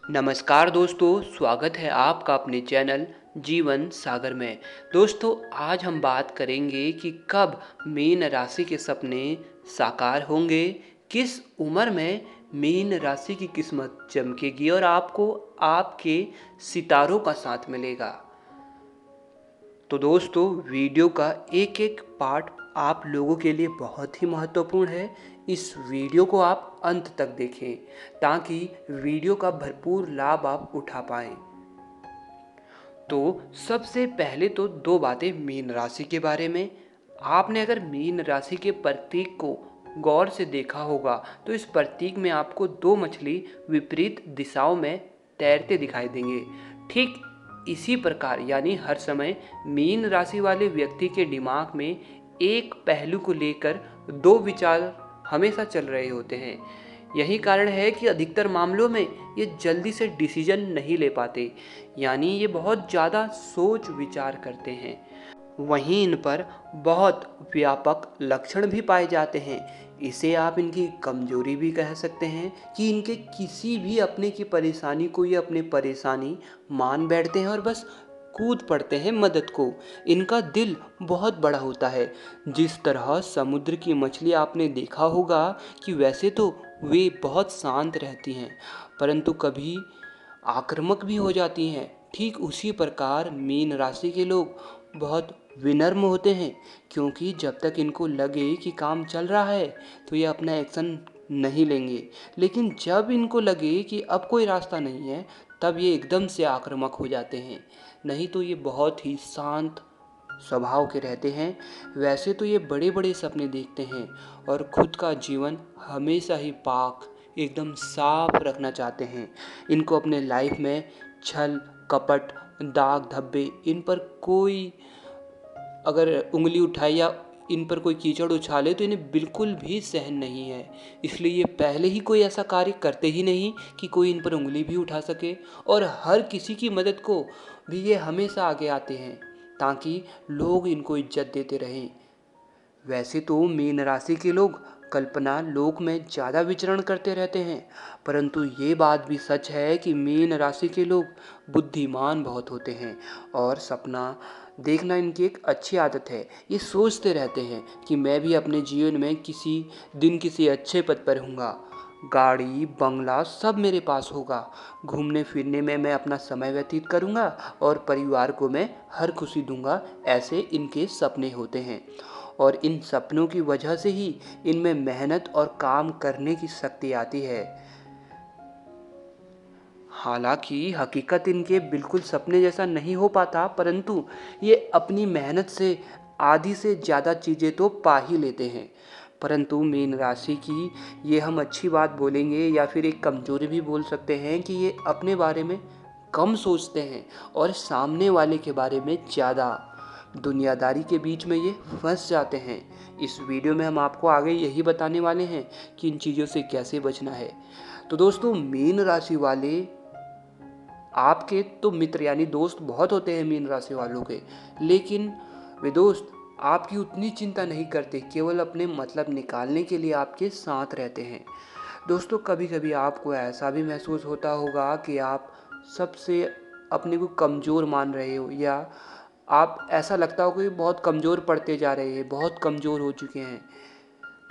नमस्कार दोस्तों, स्वागत है आपका अपने चैनल जीवन सागर में। दोस्तों, आज हम बात करेंगे कि कब मीन राशि के सपने साकार होंगे, किस उम्र में मीन राशि की किस्मत चमकेगी और आपको आपके सितारों का साथ मिलेगा। तो दोस्तों, वीडियो का एक एक पार्ट आप लोगों के लिए बहुत ही महत्वपूर्ण है। इस वीडियो को आप अंत तक देखें ताकि वीडियो का भरपूर लाभ आप उठा पाएं। तो सबसे पहले तो दो बातें मीन राशि के बारे में। आपने अगर मीन राशि के प्रतीक को गौर से देखा होगा तो इस प्रतीक में आपको दो मछली विपरीत दिशाओं में तैरते दिखाई देंगे। ठीक इसी प्रकार यानी हर समय मीन राशि वाले व्यक्ति के दिमाग में एक पहलू को लेकर दो विचार हमेशा चल रहे होते हैं। यही कारण है कि अधिकतर मामलों में ये जल्दी से डिसीजन नहीं ले पाते, यानी ये बहुत ज़्यादा सोच विचार करते हैं। वहीं इन पर बहुत व्यापक लक्षण भी पाए जाते हैं। इसे आप इनकी कमजोरी भी कह सकते हैं कि इनके किसी भी अपने की परेशानी को ये अपने परेशानी मान बैठते हैं और बस कूद पड़ते हैं मदद को। इनका दिल बहुत बड़ा होता है। जिस तरह समुद्र की मछली आपने देखा होगा कि वैसे तो वे बहुत शांत रहती हैं, परंतु कभी आक्रामक भी हो जाती हैं। ठीक उसी प्रकार मीन राशि के लोग बहुत विनम्र होते हैं, क्योंकि जब तक इनको लगे कि काम चल रहा है तो ये अपना एक्शन नहीं लेंगे, लेकिन जब इनको लगे कि अब कोई रास्ता नहीं है तब ये एकदम से आक्रामक हो जाते हैं। नहीं तो ये बहुत ही शांत स्वभाव के रहते हैं। वैसे तो ये बड़े बड़े सपने देखते हैं और खुद का जीवन हमेशा ही पाक एकदम साफ रखना चाहते हैं। इनको अपने लाइफ में छल कपट दाग धब्बे इन पर कोई अगर उंगली उठाए या इन पर कोई कीचड़ उछाले तो इन्हें बिल्कुल भी सहन नहीं है। इसलिए ये पहले ही कोई ऐसा कार्य करते ही नहीं कि कोई इन पर उंगली भी उठा सके, और हर किसी की मदद को भी ये हमेशा आगे आते हैं ताकि लोग इनको इज्जत देते रहें। वैसे तो मीन राशि के लोग कल्पना लोक में ज़्यादा विचरण करते रहते हैं, परंतु ये बात भी सच है कि मीन राशि के लोग बुद्धिमान बहुत होते हैं और सपना देखना इनकी एक अच्छी आदत है। ये सोचते रहते हैं कि मैं भी अपने जीवन में किसी दिन किसी अच्छे पद पर होऊंगा, गाड़ी बंगला सब मेरे पास होगा, घूमने फिरने में मैं अपना समय व्यतीत करूंगा और परिवार को मैं हर खुशी दूंगा। ऐसे इनके सपने होते हैं और इन सपनों की वजह से ही इनमें मेहनत और काम करने की शक्ति आती है। हालांकि हकीकत इनके बिल्कुल सपने जैसा नहीं हो पाता, परंतु ये अपनी मेहनत से आधी से ज़्यादा चीज़ें तो पा ही लेते हैं। परंतु मीन राशि की ये हम अच्छी बात बोलेंगे या फिर एक कमजोरी भी बोल सकते हैं कि ये अपने बारे में कम सोचते हैं और सामने वाले के बारे में ज़्यादा। दुनियादारी के बीच में ये फंस जाते हैं। इस वीडियो में हम आपको आगे यही बताने वाले हैं कि इन चीज़ों से कैसे बचना है। तो दोस्तों, मीन राशि वाले आपके तो मित्र यानी दोस्त बहुत होते हैं मीन राशि वालों के, लेकिन वे दोस्त आपकी उतनी चिंता नहीं करते, केवल अपने मतलब निकालने के लिए आपके साथ रहते हैं। दोस्तों, कभी कभी आपको ऐसा भी महसूस होता होगा कि आप सबसे अपने को कमज़ोर मान रहे हो, या आप ऐसा लगता हो कि बहुत कमज़ोर पड़ते जा रहे हैं, बहुत कमज़ोर हो चुके हैं,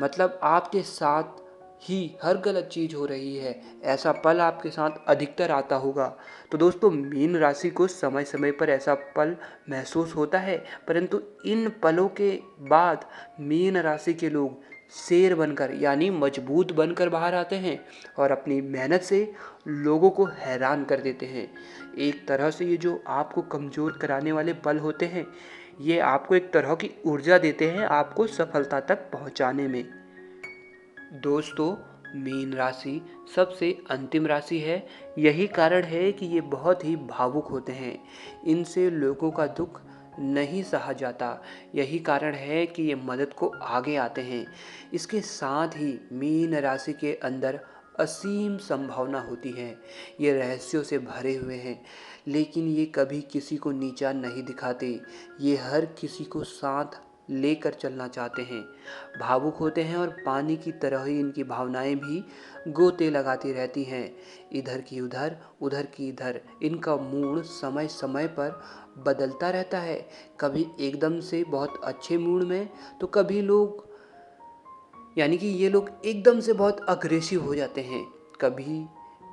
मतलब आपके साथ ही हर गलत चीज़ हो रही है। ऐसा पल आपके साथ अधिकतर आता होगा। तो दोस्तों, मीन राशि को समय समय पर ऐसा पल महसूस होता है, परंतु इन पलों के बाद मीन राशि के लोग शेर बनकर यानी मजबूत बनकर बाहर आते हैं और अपनी मेहनत से लोगों को हैरान कर देते हैं। एक तरह से ये जो आपको कमज़ोर कराने वाले पल होते हैं, ये आपको एक तरह की ऊर्जा देते हैं आपको सफलता तक पहुंचाने में। दोस्तों, मीन राशि सबसे अंतिम राशि है। यही कारण है कि ये बहुत ही भावुक होते हैं। इनसे लोगों का दुख नहीं सहा जाता। यही कारण है कि ये मदद को आगे आते हैं। इसके साथ ही मीन राशि के अंदर असीम संभावना होती है। ये रहस्यों से भरे हुए हैं, लेकिन ये कभी किसी को नीचा नहीं दिखाते। ये हर किसी को साथ लेकर चलना चाहते हैं। भावुक होते हैं और पानी की तरह ही इनकी भावनाएं भी गोते लगाती रहती हैं, इधर की उधर, उधर की इधर। इनका मूड समय समय पर बदलता रहता है, कभी एकदम से बहुत अच्छे मूड में, तो कभी ये लोग एकदम से बहुत अग्रेसिव हो जाते हैं। कभी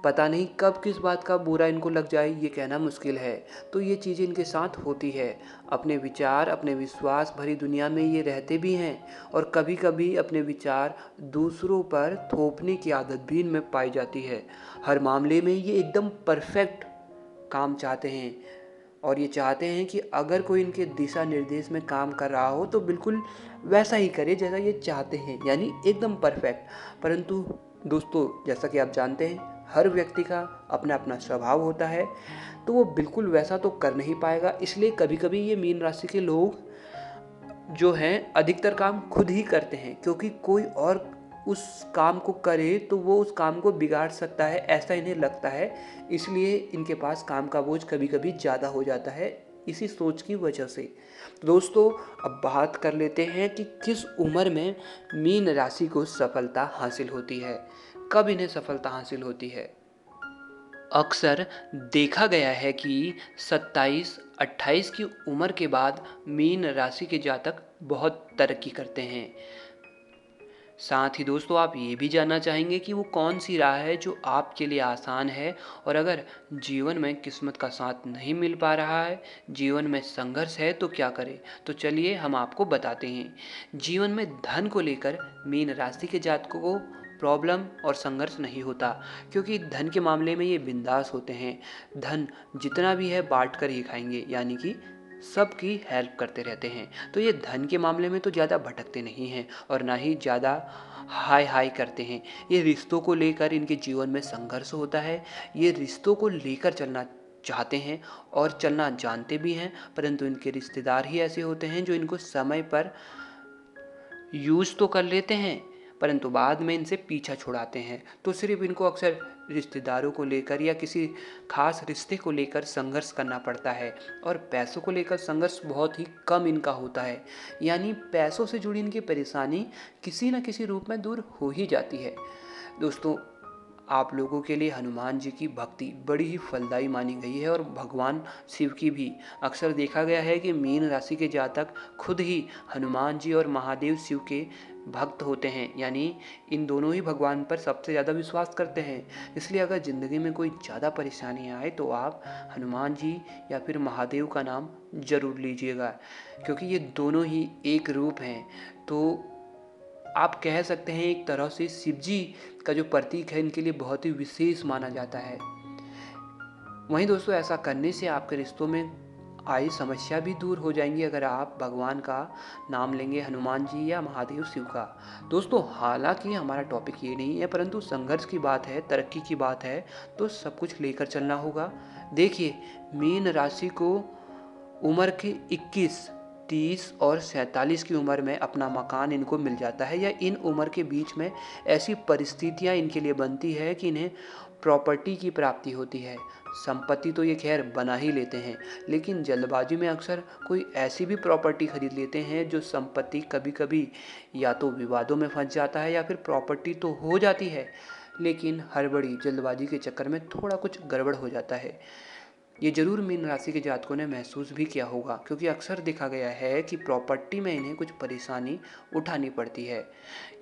पता नहीं कब किस बात का बुरा इनको लग जाए, ये कहना मुश्किल है। तो ये चीज़ें इनके साथ होती है। अपने विचार, अपने विश्वास भरी दुनिया में ये रहते भी हैं, और कभी कभी अपने विचार दूसरों पर थोपने की आदत भी इनमें पाई जाती है। हर मामले में ये एकदम परफेक्ट काम चाहते हैं, और ये चाहते हैं कि अगर कोई इनके दिशा निर्देश में काम कर रहा हो तो बिल्कुल वैसा ही करे जैसा ये चाहते हैं, यानी एकदम परफेक्ट। परंतु दोस्तों, जैसा कि आप जानते हैं, हर व्यक्ति का अपना अपना स्वभाव होता है, तो वो बिल्कुल वैसा तो कर नहीं पाएगा। इसलिए कभी कभी ये मीन राशि के लोग जो हैं अधिकतर काम खुद ही करते हैं, क्योंकि कोई और उस काम को करे तो वो उस काम को बिगाड़ सकता है, ऐसा इन्हें लगता है। इसलिए इनके पास काम का बोझ कभी कभी ज़्यादा हो जाता है, इसी सोच की वजह से। तो दोस्तों, अब बात कर लेते हैं कि किस उम्र में मीन राशि को सफलता हासिल होती है, कब इन्हें सफलता हासिल होती है। अक्सर देखा गया है कि 27-28 की उम्र के बाद मीन राशि के जातक बहुत तरक्की करते हैं। साथ ही दोस्तों, आप ये भी जानना चाहेंगे कि वो कौन सी राह है जो आपके लिए आसान है, और अगर जीवन में किस्मत का साथ नहीं मिल पा रहा है, जीवन में संघर्ष है, तो क्या करें। तो चलिए हम आपको बताते हैं। जीवन में धन को लेकर मीन राशि के जातकों को प्रॉब्लम और संघर्ष नहीं होता, क्योंकि धन के मामले में ये बिंदास होते हैं। धन जितना भी है बांट कर ही खाएंगे, यानी कि सबकी हेल्प करते रहते हैं। तो ये धन के मामले में तो ज़्यादा भटकते नहीं हैं, और ना ही ज़्यादा हाय हाय करते हैं। ये रिश्तों को लेकर इनके जीवन में संघर्ष होता है। ये रिश्तों को लेकर चलना चाहते हैं और चलना जानते भी हैं, परंतु इनके रिश्तेदार ही ऐसे होते हैं जो इनको समय पर यूज़ तो कर लेते हैं, परंतु बाद में इनसे पीछा छुड़ाते हैं। तो सिर्फ इनको अक्सर रिश्तेदारों को लेकर या किसी खास रिश्ते को लेकर संघर्ष करना पड़ता है, और पैसों को लेकर संघर्ष बहुत ही कम इनका होता है। यानी पैसों से जुड़ी इनकी परेशानी किसी न किसी रूप में दूर हो ही जाती है। दोस्तों, आप लोगों के लिए हनुमान जी की भक्ति बड़ी ही फलदायी मानी गई है, और भगवान शिव की भी। अक्सर देखा गया है कि मीन राशि के जातक खुद ही हनुमान जी और महादेव शिव के भक्त होते हैं, यानी इन दोनों ही भगवान पर सबसे ज़्यादा विश्वास करते हैं। इसलिए अगर ज़िंदगी में कोई ज़्यादा परेशानी आए तो आप हनुमान जी या फिर महादेव का नाम जरूर लीजिएगा, क्योंकि ये दोनों ही एक रूप हैं। तो आप कह सकते हैं एक तरह से शिव जी का जो प्रतीक है इनके लिए बहुत ही विशेष माना जाता है। वहीं दोस्तों, ऐसा करने से आपके रिश्तों में आई समस्या भी दूर हो जाएंगी, अगर आप भगवान का नाम लेंगे, हनुमान जी या महादेव शिव का। दोस्तों, हालांकि हमारा टॉपिक ये नहीं है, परंतु संघर्ष की बात है, तरक्की की बात है, तो सब कुछ लेकर चलना होगा। देखिए, मीन राशि को उम्र के 21, 30 और 47 की उम्र में अपना मकान इनको मिल जाता है, या इन उम्र के बीच में ऐसी परिस्थितियां इनके लिए बनती है कि इन्हें प्रॉपर्टी की प्राप्ति होती है। संपत्ति तो ये खैर बना ही लेते हैं, लेकिन जल्दबाजी में अक्सर कोई ऐसी भी प्रॉपर्टी खरीद लेते हैं जो संपत्ति कभी कभी या तो विवादों में फंस जाता है, या फिर प्रॉपर्टी तो हो जाती है, लेकिन हड़बड़ी जल्दबाजी के चक्कर में थोड़ा कुछ गड़बड़ हो जाता है। ये जरूर मीन राशि के जातकों ने महसूस भी किया होगा, क्योंकि अक्सर देखा गया है कि प्रॉपर्टी में इन्हें कुछ परेशानी उठानी पड़ती है।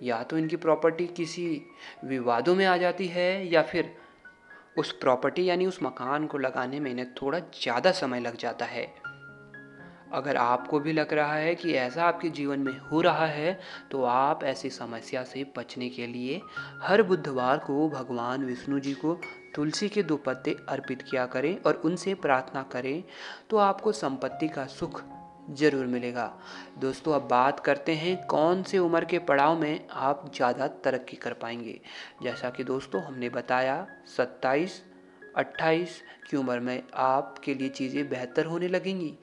या तो इनकी प्रॉपर्टी किसी विवादों में आ जाती है, या फिर उस प्रॉपर्टी यानी उस मकान को लगाने में इन्हें थोड़ा ज़्यादा समय लग जाता है। अगर आपको भी लग रहा है कि ऐसा आपके जीवन में हो रहा है, तो आप ऐसी समस्या से बचने के लिए हर बुधवार को भगवान विष्णु जी को तुलसी के 2 पत्ते अर्पित किया करें और उनसे प्रार्थना करें, तो आपको संपत्ति का सुख जरूर मिलेगा। दोस्तों, अब बात करते हैं कौन से उम्र के पड़ाव में आप ज़्यादा तरक्की कर पाएंगे। जैसा कि दोस्तों हमने बताया, 27-28 की उम्र में आपके लिए चीज़ें बेहतर होने लगेंगी,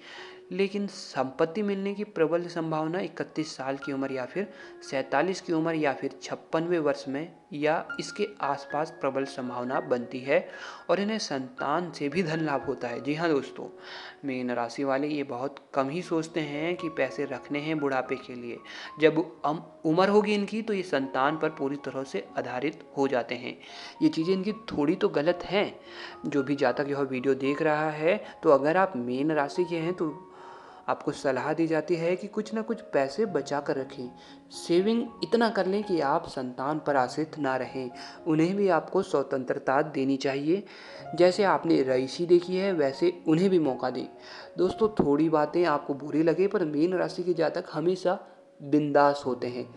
लेकिन संपत्ति मिलने की प्रबल संभावना 31 साल की उम्र, या फिर 47 की उम्र, या फिर 56वें वर्ष में या इसके आसपास प्रबल संभावना बनती है और इन्हें संतान से भी धन लाभ होता है। जी हाँ दोस्तों, मीन राशि वाले ये बहुत कम ही सोचते हैं कि पैसे रखने हैं बुढ़ापे के लिए। जब उम्र होगी इनकी तो ये संतान पर पूरी तरह से आधारित हो जाते हैं। ये चीज़ें इनकी थोड़ी तो गलत हैं। जो भी जातक यह वीडियो देख रहा है, तो अगर आप मीन राशि के हैं तो आपको सलाह दी जाती है कि कुछ ना कुछ पैसे बचा कर रखें। सेविंग इतना कर लें कि आप संतान पर आश्रित ना रहें। उन्हें भी आपको स्वतंत्रता देनी चाहिए। जैसे आपने रईसी देखी है वैसे उन्हें भी मौका दें। दोस्तों, थोड़ी बातें आपको बुरी लगे पर मीन राशि के जातक हमेशा बिंदास होते हैं,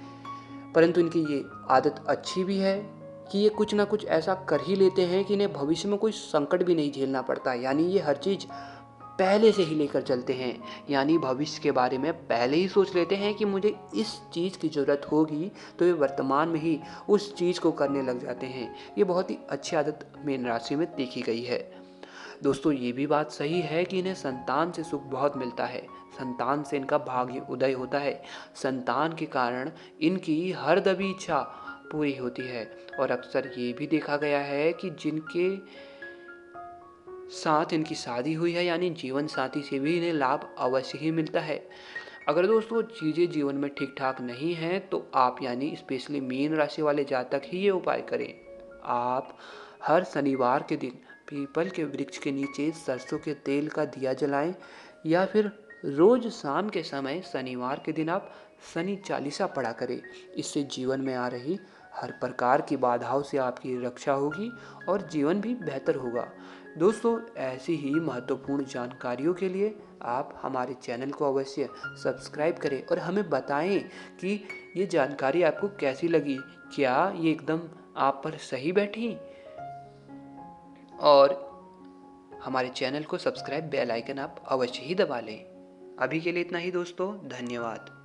परंतु इनकी ये आदत अच्छी भी है कि ये कुछ ना कुछ ऐसा कर ही लेते हैं कि इन्हें भविष्य में कोई संकट भी नहीं झेलना पड़ता। यानी ये हर चीज़ पहले से ही लेकर चलते हैं, यानी भविष्य के बारे में पहले ही सोच लेते हैं कि मुझे इस चीज़ की ज़रूरत होगी, तो ये वर्तमान में ही उस चीज़ को करने लग जाते हैं। ये बहुत ही अच्छी आदत मीन राशि में देखी गई है। दोस्तों, ये भी बात सही है कि इन्हें संतान से सुख बहुत मिलता है। संतान से इनका भाग्य उदय होता है। संतान के कारण इनकी हर दबी इच्छा पूरी होती है। और अक्सर ये भी देखा गया है कि जिनके साथ इनकी शादी हुई है, यानी जीवन साथी से भी इन्हें लाभ अवश्य ही मिलता है। अगर दोस्तों चीज़ें जीवन में ठीक ठाक नहीं हैं तो आप यानी स्पेशली मीन राशि वाले जातक ही ये उपाय करें। आप हर शनिवार के दिन पीपल के वृक्ष के नीचे सरसों के तेल का दिया जलाएं, या फिर रोज शाम के समय शनिवार के दिन आप शनि चालीसा पढ़ा करें। इससे जीवन में आ रही हर प्रकार की बाधाओं से आपकी रक्षा होगी और जीवन भी बेहतर होगा। दोस्तों, ऐसी ही महत्वपूर्ण जानकारियों के लिए आप हमारे चैनल को अवश्य सब्सक्राइब करें और हमें बताएं कि ये जानकारी आपको कैसी लगी। क्या ये एकदम आप पर सही बैठी? और हमारे चैनल को सब्सक्राइब, बेल आइकन आप अवश्य ही दबा लें। अभी के लिए इतना ही दोस्तों, धन्यवाद।